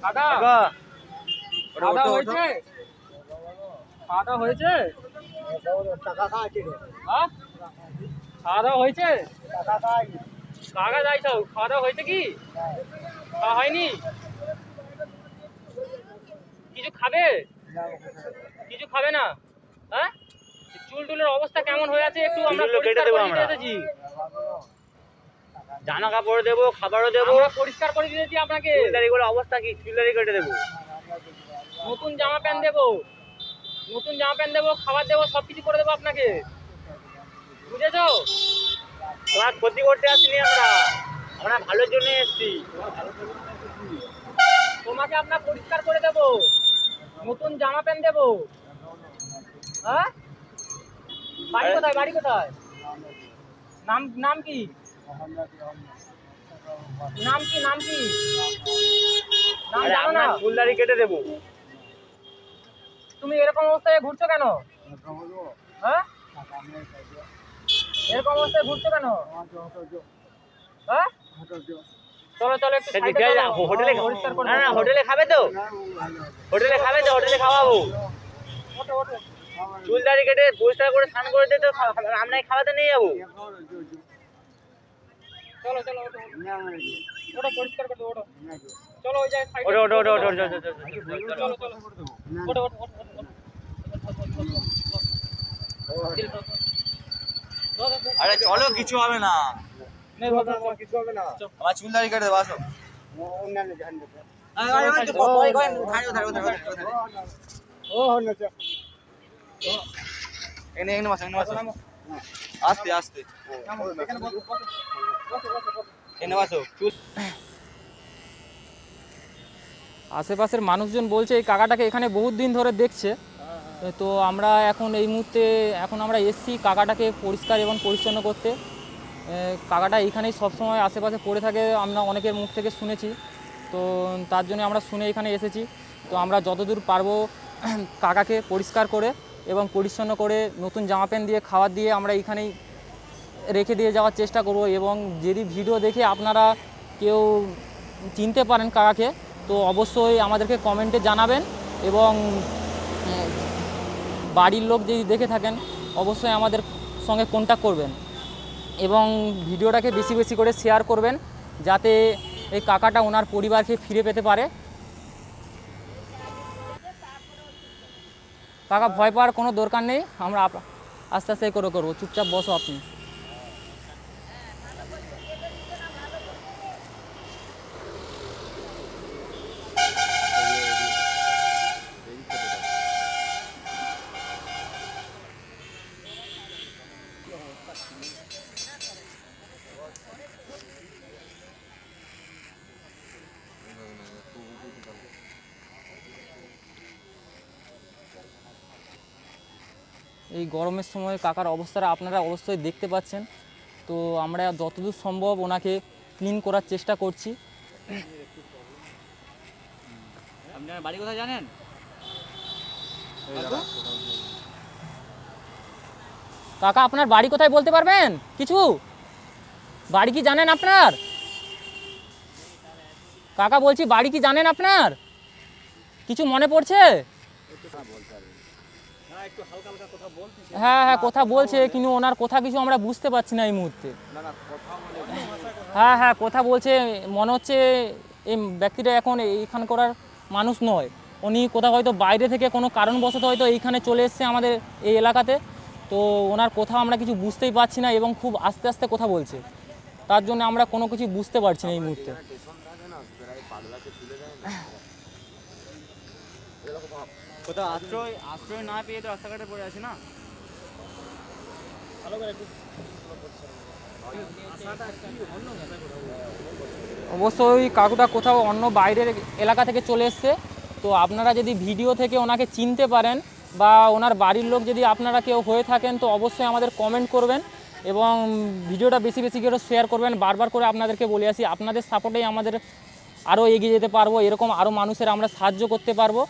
দাদা দাদা হয়েছে খাওয়া হয়েছে হ্যাঁ খাওয়া হয়েছে কাকা যাইছো খাওয়া হয়েছে কি খাওয়া হয়নি কিছু খাবে কিছু খাবে না হ্যাঁ চুল টুলের অবস্থা কেমন হয়ে আছে একটু আমরা কেটে দেবো আমরা জামা কাপড় দেবো খাবারও দেবো পরিষ্কার করে দিয়েছি আপনাকে চুলদারিগুলোর অবস্থা কি চুলদারি কেটে দেবো নতুন জামা প্যান্ট দেবো খাবার দেবো সবকিছু করে দেবো আপনাকে বুঝেছো তোমার ক্ষতি করতে আসিনি আমরা ভালোর জন্য এসেছি তোমাকে আপনার পরিষ্কার করে দেবো নতুন জামা প্যান্ট দেবো হ্যাঁ বাড়ি কোথায় নাম কি জানো না ফুলদারি কেটে দেবো তুমি এরকম অবস্থায় ঘুরছো কেন হ্যাঁ এরকম অবস্থায় ঘুরছো কেন হ্যাঁ চলো একটু হোটেলে খাবে তো হোটেলে খাওয়াবো চুলদারি কেটে পরিষ্কার করে স্নান করে দিতে আমরা খাওয়াতে নিয়ে যাবো চলো ওটা পরিষ্কার করে ওটা চলো ওই জায়গায় আরে চলো কিছু হবে না আমার চুলদারি কেটে দেবো আসো আস্তে আস্তে আশেপাশের মানুষজন বলছে এই কাকাটাকে এখানে বহুত দিন ধরে দেখছে তো আমরা এখন এই মুহূর্তে আমরা এসছি কাকাটাকে পরিষ্কার এবং পরিচ্ছন্ন করতে কাকাটা এইখানেই সবসময় আশেপাশে পড়ে থাকে আমরা অনেকের মুখ থেকে শুনেছি তো তার জন্য আমরা শুনে এখানে এসেছি তো আমরা যতদূর পারবো কাকাকে পরিষ্কার করে এবং পরিচ্ছন্ন করে নতুন জামা প্যান্ট দিয়ে খাবার দিয়ে আমরা এইখানেই রেখে দিয়ে যাওয়ার চেষ্টা করব এবং যদি ভিডিও দেখে আপনারা কেউ চিনতে পারেন কাকাকে তো অবশ্যই আমাদেরকে কমেন্টে জানাবেন এবং বাড়ির লোক যদি দেখে থাকেন অবশ্যই আমাদের সঙ্গে কন্ট্যাক্ট করবেন এবং ভিডিওটাকে বেশি বেশি করে শেয়ার করবেন যাতে এই কাকাটা ওনার পরিবারকে ফিরে পেতে পারে কাকা ভয় পাওয়ার কোনো দরকার নেই আমরা আস্তে আস্তে করে করবো চুপচাপ বসো আপনি এই গরমের সময় কাকার অবস্থাটা আপনারা অবশ্যই দেখতে পাচ্ছেন তো আমরা যতদূর সম্ভব ওনাকে ক্লিন করার চেষ্টা করছি আপনার বাড়ি কোথায় জানেন কাকা আপনার বাড়ি কোথায় বলতে পারবেন কিছু বাড়ি কি জানেন আপনার কাকা বলছি বাড়ি কি জানেন আপনার কিছু মনে পড়ছে হ্যাঁ কথা বলছে কিন্তু ওনার কথা কিছু আমরা বুঝতে পারছি না এই মুহূর্তে হ্যাঁ কথা বলছে মনে হচ্ছে এই ব্যক্তিটা এখন এইখান করার মানুষ নয় উনি কোথাও হয়তো বাইরে থেকে কোনো কারণবশত হয়তো এইখানে চলে এসছে আমাদের এই এলাকাতে তো ওনার কথা আমরা কিছু বুঝতেই পারছি না এবং খুব আস্তে আস্তে কথা বলছে তার জন্য আমরা কোনো কিছু বুঝতে পারছি না এই মুহূর্তে কোথাও আশ্রয় না পেয়ে তো রাস্তাঘাটে পড়ে আছে না অবশ্যই কাকুটা কোথাও অন্য বাইরের এলাকা থেকে চলে এসছে তো আপনারা যদি ভিডিও থেকে ওনাকে চিনতে পারেন বা ওনার বাড়ির লোক যদি আপনারা কেউ হয়ে থাকেন তো অবশ্যই আমাদের কমেন্ট করবেন এবং ভিডিওটা বেশি বেশি করে শেয়ার করবেন বারবার করে আপনাদেরকে বলে আসি আপনাদের সাপোর্টেই আমাদের আরও এগিয়ে যেতে পারবো এরকম আরও মানুষের আমরা সাহায্য করতে পারবো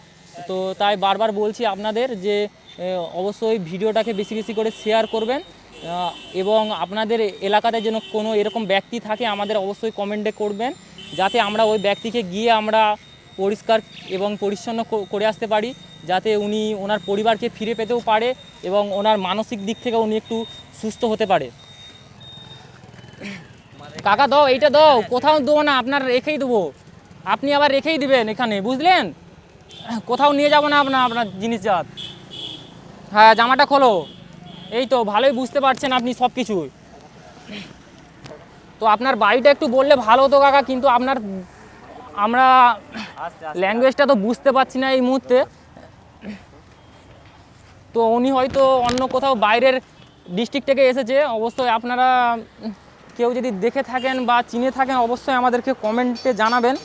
তো তাই বারবার বলছি আপনাদের যে অবশ্যই ভিডিওটাকে বেশি বেশি করে শেয়ার করবেন এবং আপনাদের এলাকাতে যেন কোনো এরকম ব্যক্তি থাকে আমাদের অবশ্যই কমেন্টে করবেন যাতে আমরা ওই ব্যক্তিকে গিয়ে আমরা পরিষ্কার এবং পরিচ্ছন্ন করে আসতে পারি, যাতে উনি ওনার পরিবারকে ফিরে পেতেও পারে এবং ওনার মানসিক দিক থেকে উনি একটু সুস্থ হতে পারে। কাকা দাও, এইটা দাও, কোথাও দেবো না, আপনার রেখেই দেবো, আপনি আবার রেখেই দিবেন এখানে, বুঝলেন? কোথাও নিয়ে যাব না আপনার জিনিসজাত। হ্যাঁ, জামাটা খোলো। এই তো ভালোই বুঝতে পারছেন আপনি সব কিছুই। তো আপনার বাড়িটা একটু বললে ভালো হতো কাকা, কিন্তু আমরা ল্যাঙ্গুয়েজটা তো বুঝতে পারছি না এই মুহূর্তে। তো উনি হয়তো অন্য কোথাও বাইরের ডিস্ট্রিক্ট থেকে এসেছে। অবশ্যই আপনারা কেউ যদি দেখে থাকেন বা চিনে থাকেন, অবশ্যই আমাদেরকে কমেন্টে জানাবেন।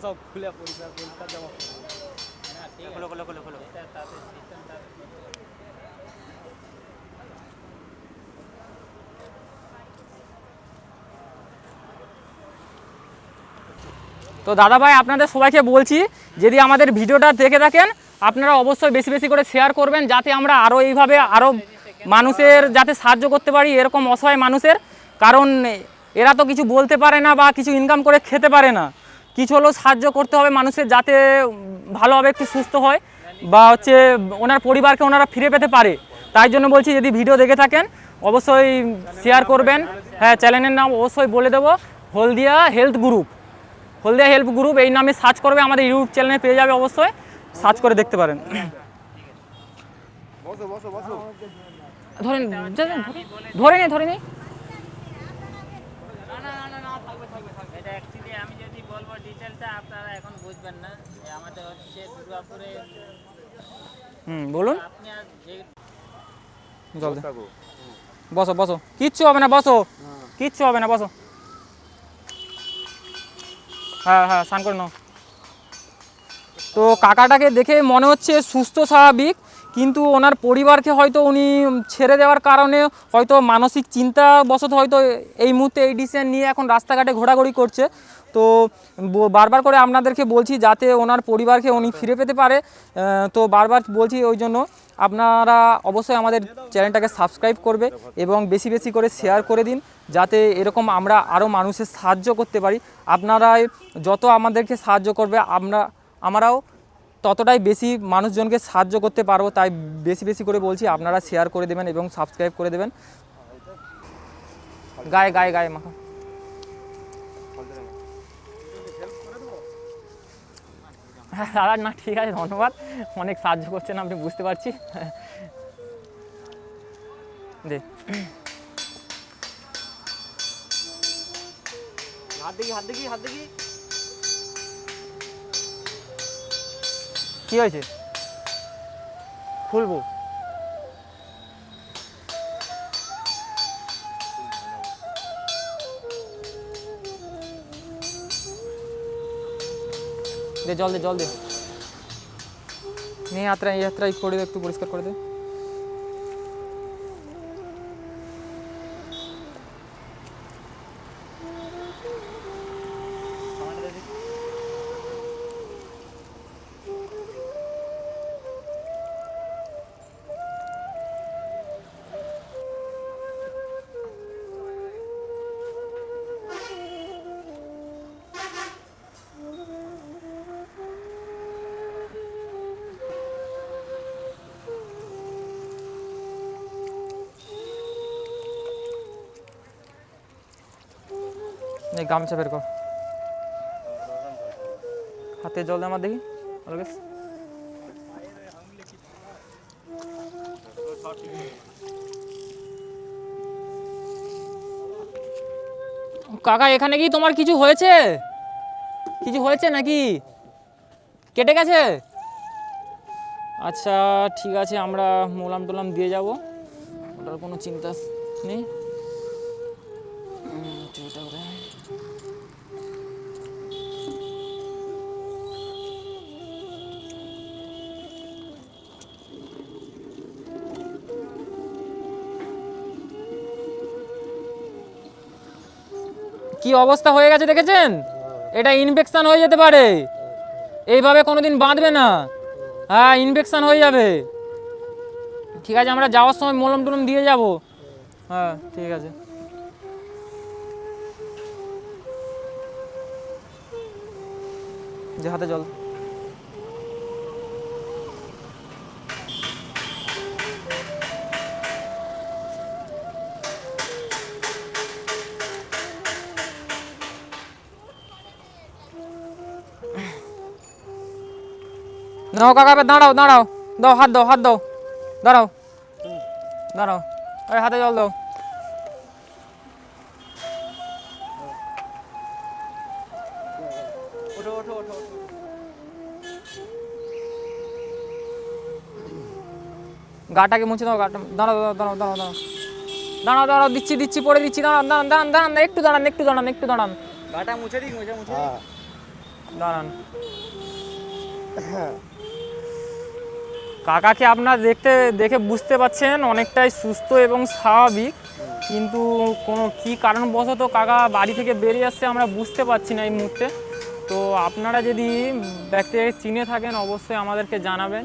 সব খুলে পরিষ্কার জামা খোলো খোলো খোলো খোলো। তো দাদা ভাই, আপনাদের সবাইকে বলছি, যদি আমাদের ভিডিওটা দেখে থাকেন, আপনারা অবশ্যই বেশি বেশি করে শেয়ার করবেন, যাতে আমরা আরও এইভাবে আরও মানুষের যাতে সাহায্য করতে পারি, এরকম অসহায় মানুষের। কারণ এরা তো কিছু বলতে পারে না বা কিছু ইনকাম করে খেতে পারে না, কিছু হলেও সাহায্য করতে হবে মানুষের, যাতে ভালোভাবে একটু সুস্থ হয় বা হচ্ছে ওনার পরিবারকে ওনারা ফিরে পেতে পারে। তাই জন্য বলছি, যদি ভিডিও দেখে থাকেন অবশ্যই শেয়ার করবেন। হ্যাঁ, চ্যানেলের নাম অবশ্যই বলে দেবো, হলদিয়া হেলথ গ্রুপ। হলদিয়া হেল্প গ্রুপ এই নামে সার্চ করবে, আমাদের ইউটিউব চ্যানেলে পেয়ে যাবে, অবশ্যই সার্চ করে দেখতে পারেন। ধরে ধরে নি এটা অ্যাকচুয়ালি আমি যদি বলবো ডিটেলসটা আপনারা এখন বুঝবেন না। আমাদের হচ্ছে দুর্গাপুরে। বলুন। আপনি আর যে জলদি বসো বসো, কিচ্ছু হবে না, বসো, কিচ্ছু হবে না, বসো। হ্যাঁ হ্যাঁ, স্নান করে নাও। তো কাকাটাকে দেখে মনে হচ্ছে সুস্থ স্বাভাবিক, কিন্তু ওনার পরিবারকে হয়তো উনি ছেড়ে দেওয়ার কারণে হয়তো মানসিক চিন্তা বশত হয়তো এই মুহূর্তে এই ডিসিশন নিয়ে এখন রাস্তাঘাটে ঘোরাঘুরি করছে। তো বারবার করে আপনাদেরকে বলছি, যাতে ওনার পরিবারকে উনি ফিরে পেতে পারে। তো বারবার বলছি, ওই জন্য আপনারা অবশ্যই আমাদের চ্যানেলটাকে সাবস্ক্রাইব করবে এবং বেশি বেশি করে শেয়ার করে দিন, যাতে এরকম আমরা আরও মানুষের সাহায্য করতে পারি। আপনারাই যত আমাদেরকে সাহায্য করবে, আমরাও ততটাই বেশি মানুষজনকে সাহায্য করতে পারবো। তাই বেশি বেশি করে বলছি, আপনারা শেয়ার করে দেবেন এবং সাবস্ক্রাইব করে দেবেন। গায়ে গায়ে গায়ে মাখা। হ্যাঁ দাদা, না ঠিক আছে, ধন্যবাদ, অনেক সাহায্য করছেন আপনি, বুঝতে পারছি। দে হাত দেখি হাত দেখি হাত দেখি। কি হয়েছে? খুলবো? দে জল দে, জল দে, নিয়ে যাত্রা করে দে, একটু পরিষ্কার করে দে। এই গামছা বের কর, হাতে জল দে আমার, দেখি। কাকা, এখানে কি তোমার কিছু হয়েছে? কিছু হয়েছে নাকি? কেটে গেছে? আচ্ছা ঠিক আছে, আমরা মোলাম টোলাম দিয়ে যাব, ওটার কোনো চিন্তা নেই। কি অবস্থা হয়ে গেছে দেখেছেন? এটা ইনফেকশন হয়ে যেতে পারে, এইভাবে কোনোদিন বাঁধবে না। হ্যাঁ, ইনফেকশন হয়ে যাবে। ঠিক আছে, আমরা যাওয়ার সময় মলম টলম দিয়ে যাব। হ্যাঁ ঠিক আছে। যে হাতে জল। নাও কাকা, দাঁড়াও দাঁড়াও, দাও হাত দাও, হাত দাও, দাঁড়াও দাঁড়াও, আরে হাতে জল দাও। ওঠো ওঠো ওঠো। গাটাকে মুছে দাও, গাটা। দাঁড়াও দাঁড়াও দাঁড়াও দাঁড়াও দাঁড়াও দাঁড়াও দাঁড়াও, দিচ্ছি দিচ্ছি, পরে দিচ্ছি। দাঁড়ান দাঁড়ান দাঁড়ান দাঁড়ান, একটু দাঁড়ান, একটু দাঁড়ান, একটু দাঁড়ান, গাটা মুছে দিই, মুছে মুছে দাঁড়ান। কাকাকে আপনার দেখে বুঝতে পারছেন অনেকটাই সুস্থ এবং স্বাভাবিক, কিন্তু কোনো কী কারণবশত কাকা বাড়ি থেকে বেরিয়ে আসছে আমরা বুঝতে পারছি না এই মুহূর্তে। তো আপনারা যদি ব্যক্তিকে চিনে থাকেন অবশ্যই আমাদেরকে জানাবেন,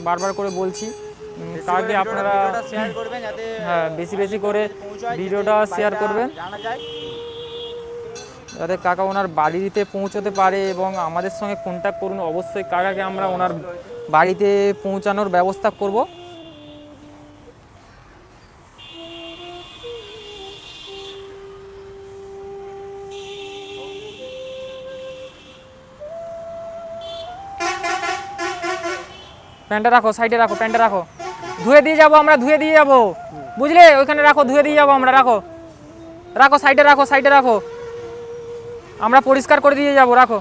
বারবার করে বলছি। কাকে আপনারা শেয়ার করবেন যাতে হ্যাঁ বেশি বেশি করে ভিডিওটা শেয়ার করবেন, জানা যায়। যাতে কাকা ওনার বাড়িতে পৌঁছতে পারে, এবং আমাদের সঙ্গে কন্ট্যাক্ট করুন। অবশ্যই কাকাকে আমরা ওনার বাড়িতে পৌঁছানোর ব্যবস্থা করব। প্যান্টটা রাখো, সাইডে রাখো, প্যান্টটা রাখো, ধুয়ে দিয়ে যাবো আমরা, ধুয়ে দিয়ে যাবো, বুঝলে? ওইখানে রাখো, ধুয়ে দিয়ে যাবো আমরা, রাখো রাখো, সাইডে রাখো, সাইডে রাখো, আমরা পরিষ্কার করে দিয়ে যাবো, রাখো।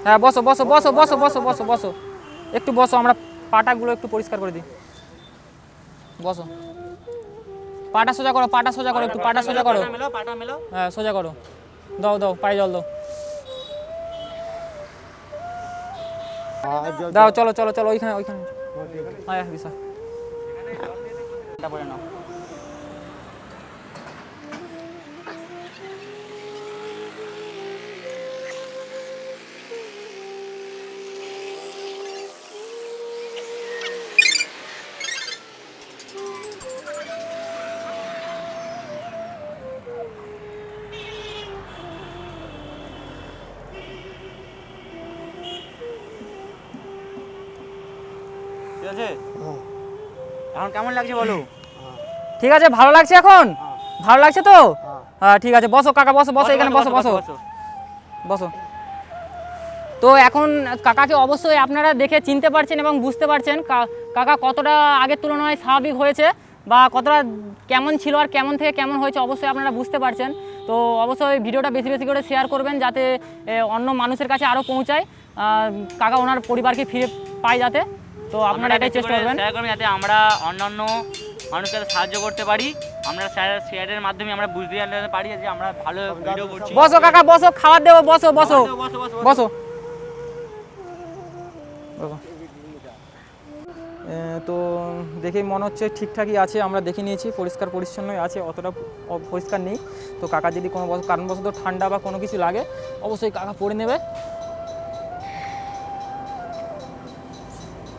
হ্যাঁ বসো বসো বসো বসো বসো বসো বসো, একটু বসো, আমরা পাটাগুলো একটু পরিষ্কার করে দিই, বসো। পাটা সোজা করো, পাটা সোজা করো, একটু পাটা সোজা করো, পাটা মেলো। হ্যাঁ সোজা করো, দাও দাও, পায়ে জল দাও, দাও, চলো চলো চলো, ওইখানে ওইখানে, হ্যাঁ বিশা। পরে নাও। ঠিক আছে, এখন কেমন লাগছে বলো? ঠিক আছে, ভালো লাগছে এখন? ভালো লাগছে তো? হ্যাঁ ঠিক আছে, বসো কাকা, বসো বসো, এখানে বসো বসো বসো। তো এখন কাকাকে অবশ্যই আপনারা দেখে চিনতে পারছেন এবং বুঝতে পারছেন কাকা কতটা আগের তুলনায় স্বাভাবিক হয়েছে, বা কতটা কেমন ছিল আর কেমন থেকে কেমন হয়েছে অবশ্যই আপনারা বুঝতে পারছেন। তো অবশ্যই ভিডিওটা বেশি বেশি করে শেয়ার করবেন, যাতে অন্য মানুষের কাছে আরও পৌঁছায়, কাকা ওনার পরিবারকে ফিরে পায় যাতে। তো আপনারা এটাই চেষ্টা করবেন, শেয়ার করবেন যাতে আমরা অন্যান্য মানুষকে সাহায্য করতে পারি। আমরা শেয়ারের মাধ্যমে আমরা বুঝতে পারি যে আমরা ভালো ভিডিও করছি। বসো কাকা, বসো, খাবার দেবো, বসো বসো বসো। তো দেখেই মনে হচ্ছে ঠিকঠাকই আছে, আমরা দেখে নিয়েছি, পরিষ্কার পরিচ্ছন্নই আছে, অতটা পরিষ্কার নেই। তো কাকা যদি কোনো কারণবশত ঠান্ডা বা কোনো কিছু লাগে অবশ্যই কাকা পরে নেবে।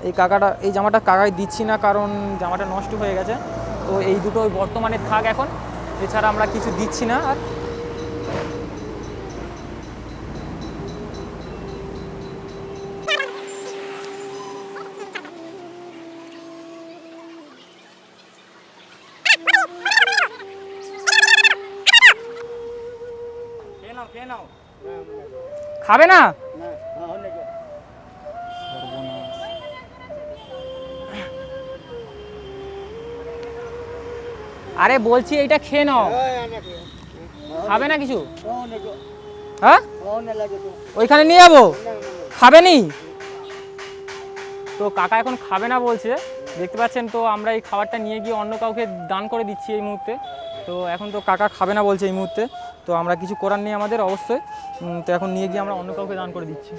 এই এই জামাটা কাকায় দিচ্ছি না, কারণ জামাটা নষ্ট হয়ে গেছে। তো এই দুটো বর্তমানে থাক এখন, এছাড়া আমরা কিছু দিচ্ছি না। আর খাবে না? আরে বলছি এইটা খেয়ে নাও, খাবে না কিছু? হ্যাঁ ওইখানে নিয়ে যাবো, খাবে নি? তো কাকা এখন খাবে না বলছে, দেখতে পাচ্ছেন। তো আমরা এই খাবারটা নিয়ে গিয়ে অন্য কাউকে দান করে দিচ্ছি এই মুহূর্তে। তো এখন তো কাকা খাবে না বলছে এই মুহূর্তে, তো আমরা কিছু করার নেই আমাদের অবশ্যই। তো এখন নিয়ে গিয়ে আমরা অন্য কাউকে দান করে দিচ্ছি।